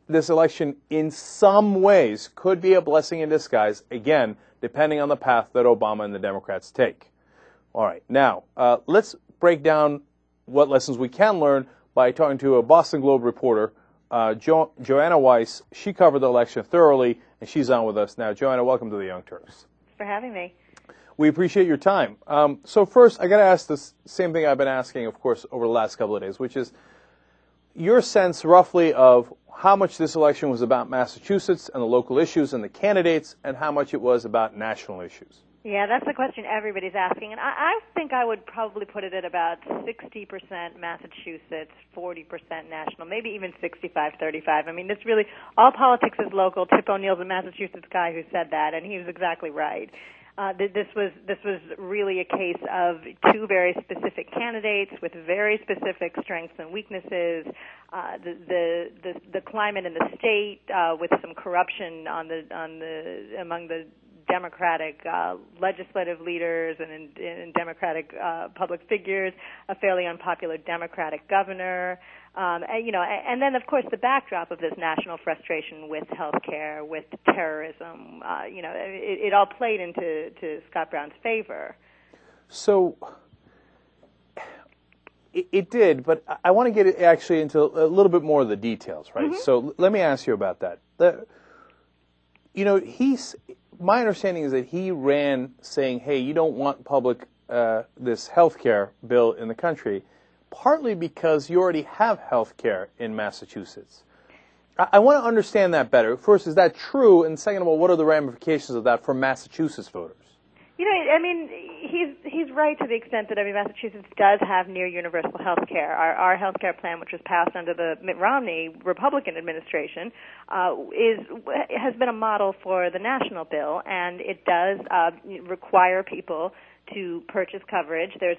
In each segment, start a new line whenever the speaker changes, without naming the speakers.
this election in some ways could be a blessing in disguise, again, depending on the path that Obama and the Democrats take. All right, now, let's break down what lessons we can learn by talking to a Boston Globe reporter, Joanna Weiss. She covered the election thoroughly, and she's on with us now. Joanna, welcome to the Young Turks.
Thanks for having me.
We appreciate your time. So first, I got to ask the same thing I've been asking, of course, over the last couple of days, which is your sense roughly of how much this election was about Massachusetts and the local issues and the candidates, and how much it was about national issues.
Yeah, that's the question everybody's asking, and I think I would probably put it at about 60% Massachusetts, 40% national, maybe even 65-35. I mean, this really, all politics is local. Tip O'Neill's a Massachusetts guy who said that, and he was exactly right. This was really a case of two very specific candidates with very specific strengths and weaknesses. The climate in the state with some corruption among the Democratic legislative leaders and Democratic public figures, a fairly unpopular Democratic governor, and then of course the backdrop of this national frustration with health care, with terrorism. It all played into Scott Brown's favor.
So it did, but I want to get actually into a little bit more of the details, right? Mm-hmm. So let me ask you about that. My understanding is that he ran saying, hey, you don't want this health care bill in the country, partly because you already have health care in Massachusetts. I want to understand that better. First, is that true? And second of all, what are the ramifications of that for Massachusetts voters?
He's right to the extent that, Massachusetts does have near universal health care. Our health care plan, which was passed under the Mitt Romney Republican administration, has been a model for the national bill, and it does require people to purchase coverage. There's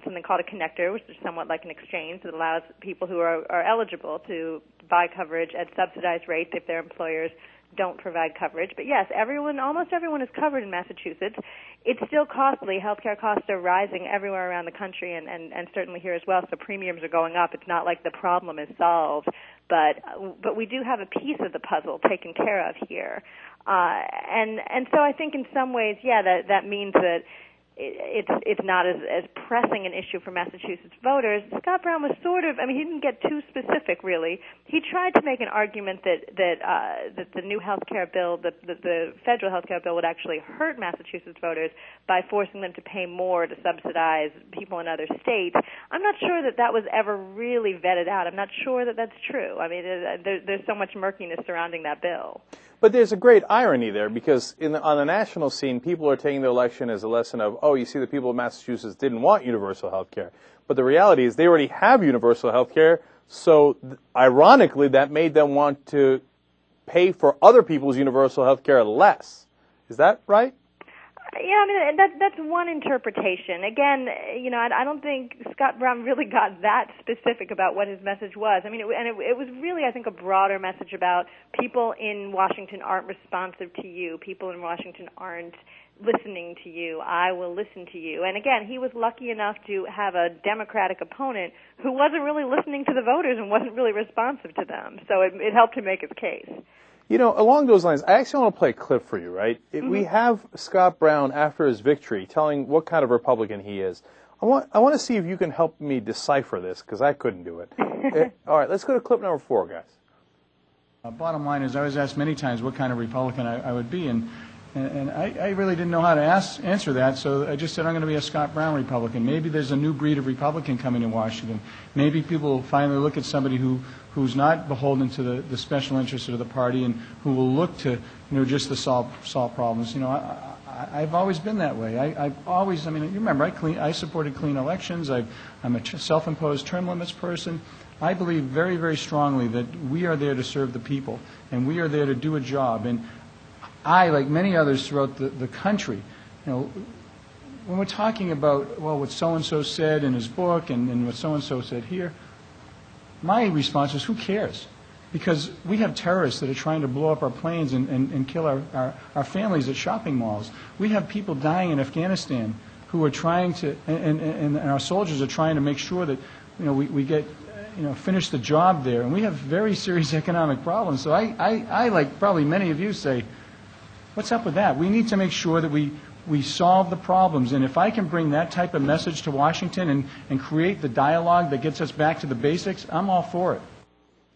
something called a connector, which is somewhat like an exchange that allows people who are eligible to buy coverage at subsidized rates if their employers don't provide coverage. But yes, almost everyone is covered in Massachusetts. It's still costly. Healthcare costs are rising everywhere around the country and certainly here as well, so premiums are going up. It's not like the problem is solved, but we do have a piece of the puzzle taken care of here. And so I think in some ways, that means that it's not as pressing an issue for Massachusetts voters. Scott Brown was he didn't get too specific really. He tried to make an argument that the new health care bill, the federal health care bill, would actually hurt Massachusetts voters by forcing them to pay more to subsidize people in other states. I'm not sure that was ever really vetted out. I'm not sure that that's true. There's so much murkiness surrounding that bill.
But there's a great irony there, because on the national scene, people are taking the election as a lesson of, oh, you see, the people of Massachusetts didn't want universal health care. But the reality is they already have universal health care, so ironically, that made them want to pay for other people's universal health care less. Is that right?
Yeah, that's one interpretation. Again, I don't think Scott Brown really got that specific about what his message was. It was really, I think, a broader message about people in Washington aren't responsive to you. People in Washington aren't listening to you. I will listen to you. And again, he was lucky enough to have a Democratic opponent who wasn't really listening to the voters and wasn't really responsive to them. So it helped him make his case.
Along those lines, I actually want to play a clip for you, right? Mm-hmm. We have Scott Brown, after his victory, telling what kind of Republican he is. I want to see if you can help me decipher this, because I couldn't do it. All right, let's go to clip number 4, guys.
Bottom line is, I was asked many times what kind of Republican I would be, and I really didn't know how to answer that, so I just said I'm going to be a Scott Brown Republican. Maybe there's a new breed of Republican coming to Washington. Maybe people will finally look at somebody who's not beholden to the special interests of the party and who will look to just to solve problems. I've always been that way. I've always, you remember, I supported clean elections. I'm a self-imposed term limits person. I believe very, very strongly that we are there to serve the people, and we are there to do a job. And I, like many others throughout the country, when we're talking about, well, what so-and-so said in his book and what so-and-so said here, my response is, who cares? Because we have terrorists that are trying to blow up our planes and kill our families at shopping malls. We have people dying in Afghanistan who are trying to, and our soldiers are trying to make sure that we get finish the job there. And we have very serious economic problems. So I, like probably many of you, say, what's up with that? We need to make sure that we solve the problems. And if I can bring that type of message to Washington and create the dialogue that gets us back to the basics, I'm all for it.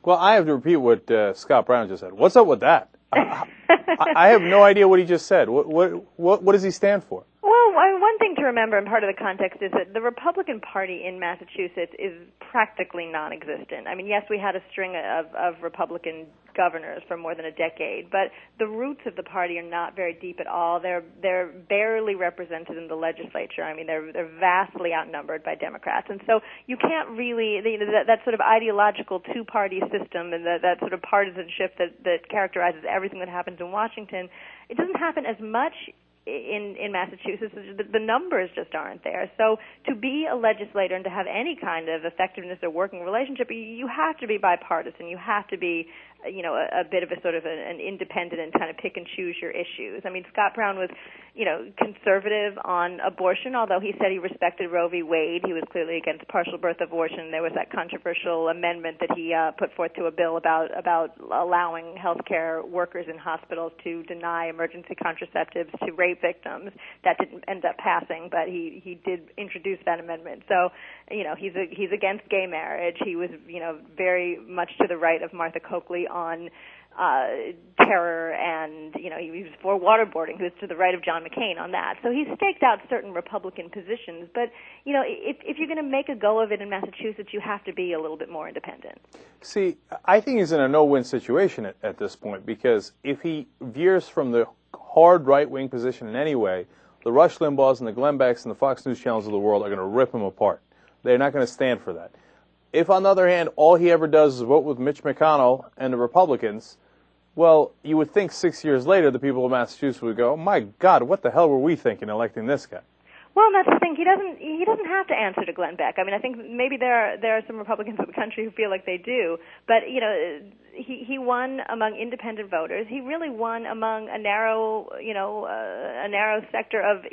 Well, I have to repeat what Scott Brown just said. What's up with that? I have no idea what he just said. What does he stand for?
Well, one thing to remember, and part of the context, is that the Republican Party in Massachusetts is practically non-existent. I mean, yes, we had a string of Republican governors for more than a decade, but the roots of the party are not very deep at all. They're barely represented in the legislature. I mean, they're vastly outnumbered by Democrats, and so you can't really that sort of ideological two-party system and that sort of partisanship that characterizes everything that happens in Washington. It doesn't happen as much in Massachusetts. The numbers just aren't there. So to be a legislator and to have any kind of effectiveness or working relationship, you have to be bipartisan. You have to be, a bit of a sort of an independent and kind of pick and choose your issues. I mean, Scott Brown was, conservative on abortion, although he said he respected Roe v. Wade. He was clearly against partial birth abortion. There was that controversial amendment that he put forth to a bill about allowing healthcare workers in hospitals to deny emergency contraceptives to rape victims. That didn't end up passing, but he did introduce that amendment. So, he's against gay marriage. He was, very much to the right of Martha Coakley on terror, and he was for waterboarding. He was to the right of John McCain on that. So he's staked out certain Republican positions. But if you're going to make a go of it in Massachusetts, you have to be a little bit more independent.
See, I think he's in a no-win situation at this point, because if he veers from the hard right-wing position in any way, the Rush Limbaughs and the Glenn Becks and the Fox News channels of the world are going to rip him apart. They're not going to stand for that. If, on the other hand, all he ever does is vote with Mitch McConnell and the Republicans, well, you would think 6 years later the people of Massachusetts would go, oh my God, what the hell were we thinking electing this guy?
Well, that's the thing. He doesn't have to answer to Glenn Beck. I mean, I think maybe there are some Republicans in the country who feel like they do. But he won among independent voters. He really won among a narrow sector of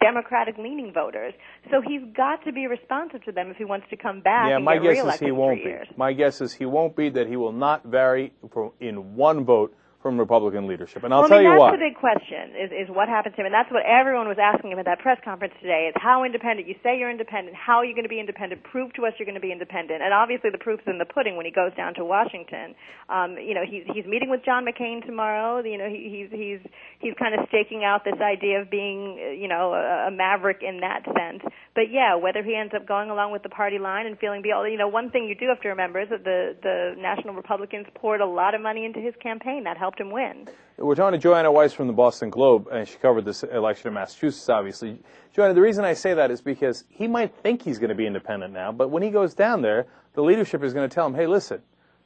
Democratic leaning voters. So he's got to be responsive to them if he wants to come back.
Yeah,
and
my
get
guess is he won't be. My guess is he won't be. That he will not vary in one vote from Republican leadership. And I'll tell you why.
That's the big question, is what happens to him. And that's what everyone was asking him at that press conference today, is how independent. You say you're independent. How are you going to be independent? Prove to us you're going to be independent. And obviously the proof's in the pudding when he goes down to Washington. He's meeting with John McCain tomorrow. He's kind of staking out this idea of being, a maverick in that sense. But yeah, whether he ends up going along with the party line and feeling one thing you do have to remember is that the National Republicans poured a lot of money into his campaign. That helped him win.
We're talking to Joanna Weiss from the Boston Globe, and she covered this election in Massachusetts, obviously. Joanna, the reason I say that is because he might think he's going to be independent now, but when he goes down there, the leadership is going to tell him, hey, listen,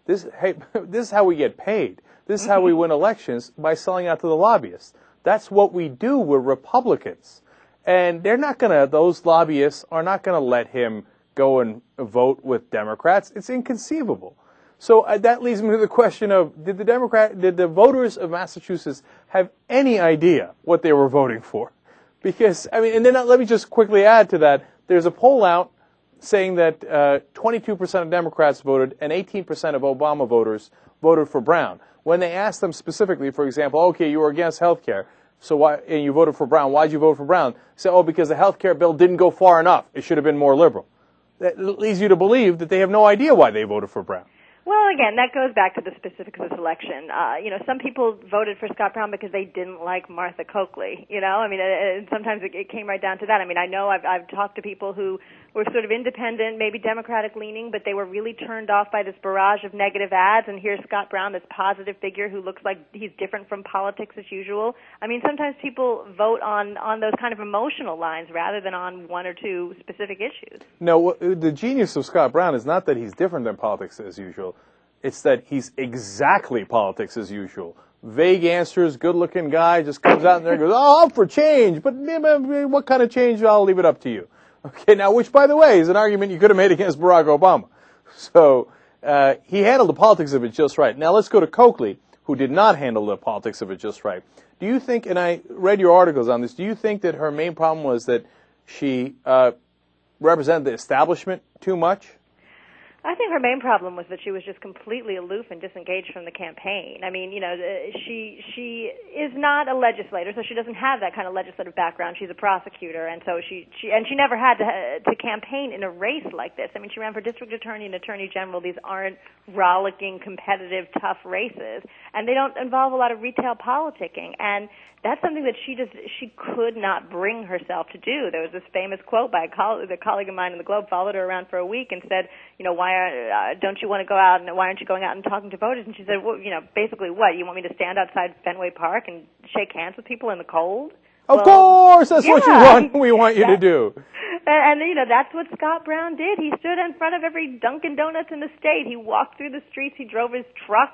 this is how we get paid. This is how we win elections, by selling out to the lobbyists. That's what we do. We're Republicans. And those lobbyists are not going to let him go and vote with Democrats. It's inconceivable. So that leads me to the question of, did the voters of Massachusetts have any idea what they were voting for? Because, and then let me just quickly add to that, there's a poll out saying that 22% of Democrats voted and 18% of Obama voters voted for Brown. When they asked them specifically, for example, okay, you were against health care, and you voted for Brown, why'd you vote for Brown? They say, because the health care bill didn't go far enough. It should have been more liberal. That leads you to believe that they have no idea why they voted for Brown.
Well, again, that goes back to the specifics of this election. Some people voted for Scott Brown because they didn't like Martha Coakley. And sometimes it came right down to that. I know I've talked to people who were sort of independent, maybe Democratic leaning, but they were really turned off by this barrage of negative ads. And here's Scott Brown, this positive figure who looks like he's different from politics as usual. Sometimes people vote on those kind of emotional lines rather than on one or two specific issues.
No, the genius of Scott Brown is not that he's different than politics as usual. It's that he's exactly politics as usual. Vague answers, good-looking guy, just comes out there and goes, I'm for change, but what kind of change? I'll leave it up to you. Okay, now, which, by the way, is an argument you could have made against Barack Obama. So he handled the politics of it just right. Now, let's go to Coakley, who did not handle the politics of it just right. Do you think, and I read your articles on this, do you think that her main problem was that she represented the establishment too much?
I think her main problem was that she was just completely aloof and disengaged from the campaign. I mean, she is not a legislator, so she doesn't have that kind of legislative background. She's a prosecutor, and so she never had to campaign in a race like this. I mean, she ran for district attorney and attorney general. These aren't rollicking, competitive, tough races, and they don't involve a lot of retail politicking. And that's something that she could not bring herself to do. There was this famous quote by a colleague of mine in the Globe, followed her around for a week and said, don't you want to go out, and why aren't you going out and talking to voters? And she said, well, basically what? You want me to stand outside Fenway Park and shake hands with people in the cold?
Of course, that's what we want you to do.
And that's what Scott Brown did. He stood in front of every Dunkin' Donuts in the state. He walked through the streets. He drove his truck.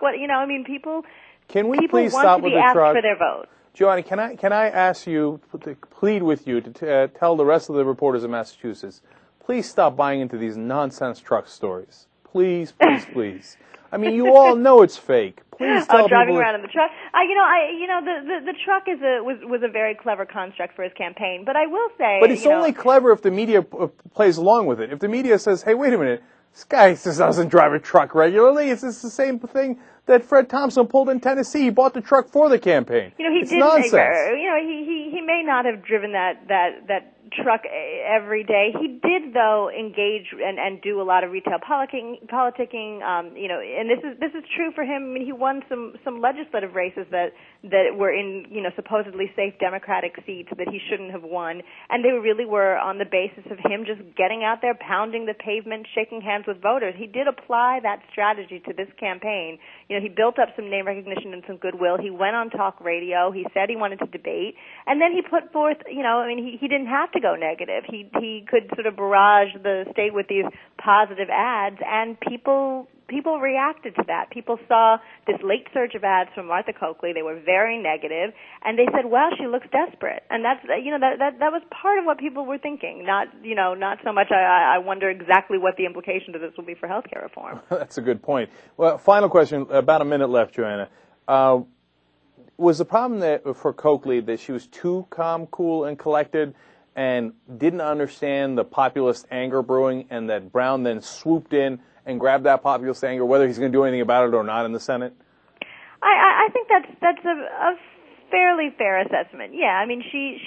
People
Can we
people
please
want
stop
to
with
be
the
asked
truck?
for their vote.
Joanna, can I ask you to plead with you to tell the rest of the reporters in Massachusetts, please stop buying into these nonsense truck stories. Please, please, please. I mean, you all know it's fake. Please tell
driving
people
around in the truck. The truck was a very clever construct for his campaign. But I will say,
but it's only clever if the media plays along with it. If the media says, "Hey, wait a minute, this guy just doesn't drive a truck regularly. It's just the same thing that Fred Thompson pulled in Tennessee. He bought the truck for the campaign." It's nonsense.
He may not have driven that truck every day. He did, though, engage and do a lot of retail politicking. And this is true for him. I mean, he won some legislative races that were in supposedly safe Democratic seats that he shouldn't have won, and they really were on the basis of him just getting out there, pounding the pavement, shaking hands with voters. He did apply that strategy to this campaign. He built up some name recognition and some goodwill. He went on talk radio. He said he wanted to debate, and then he put forth, he didn't have to go negative. He could sort of barrage the state with these positive ads, and people reacted to that. People saw this late surge of ads from Martha Coakley. They were very negative, and they said, "Well, she looks desperate." And that's that was part of what people were thinking. Not so much. I wonder exactly what the implications of this will be for healthcare reform.
That's a good point. Well, final question. About a minute left, Joanna. Was the problem for Coakley that she was too calm, cool, and collected, and didn't understand the populist anger brewing, and that Brown then swooped in and grabbed that populist anger, whether he's going to do anything about it or not in the Senate?
I think that's a fairly fair assessment. Yeah, I mean, she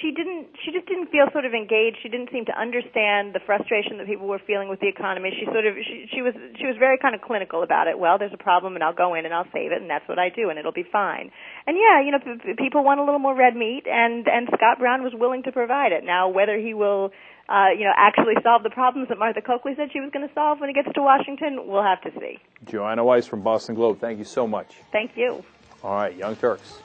just didn't feel sort of engaged. She didn't seem to understand the frustration that people were feeling with the economy. She was very kind of clinical about it. Well, there's a problem, and I'll go in and I'll save it, and that's what I do, and it'll be fine. And yeah, people want a little more red meat, and Scott Brown was willing to provide it. Now, whether he will actually solve the problems that Martha Coakley said she was going to solve when he gets to Washington, we'll have to see.
Joanna Weiss from Boston Globe, thank you so much.
Thank you.
All right, Young Turks.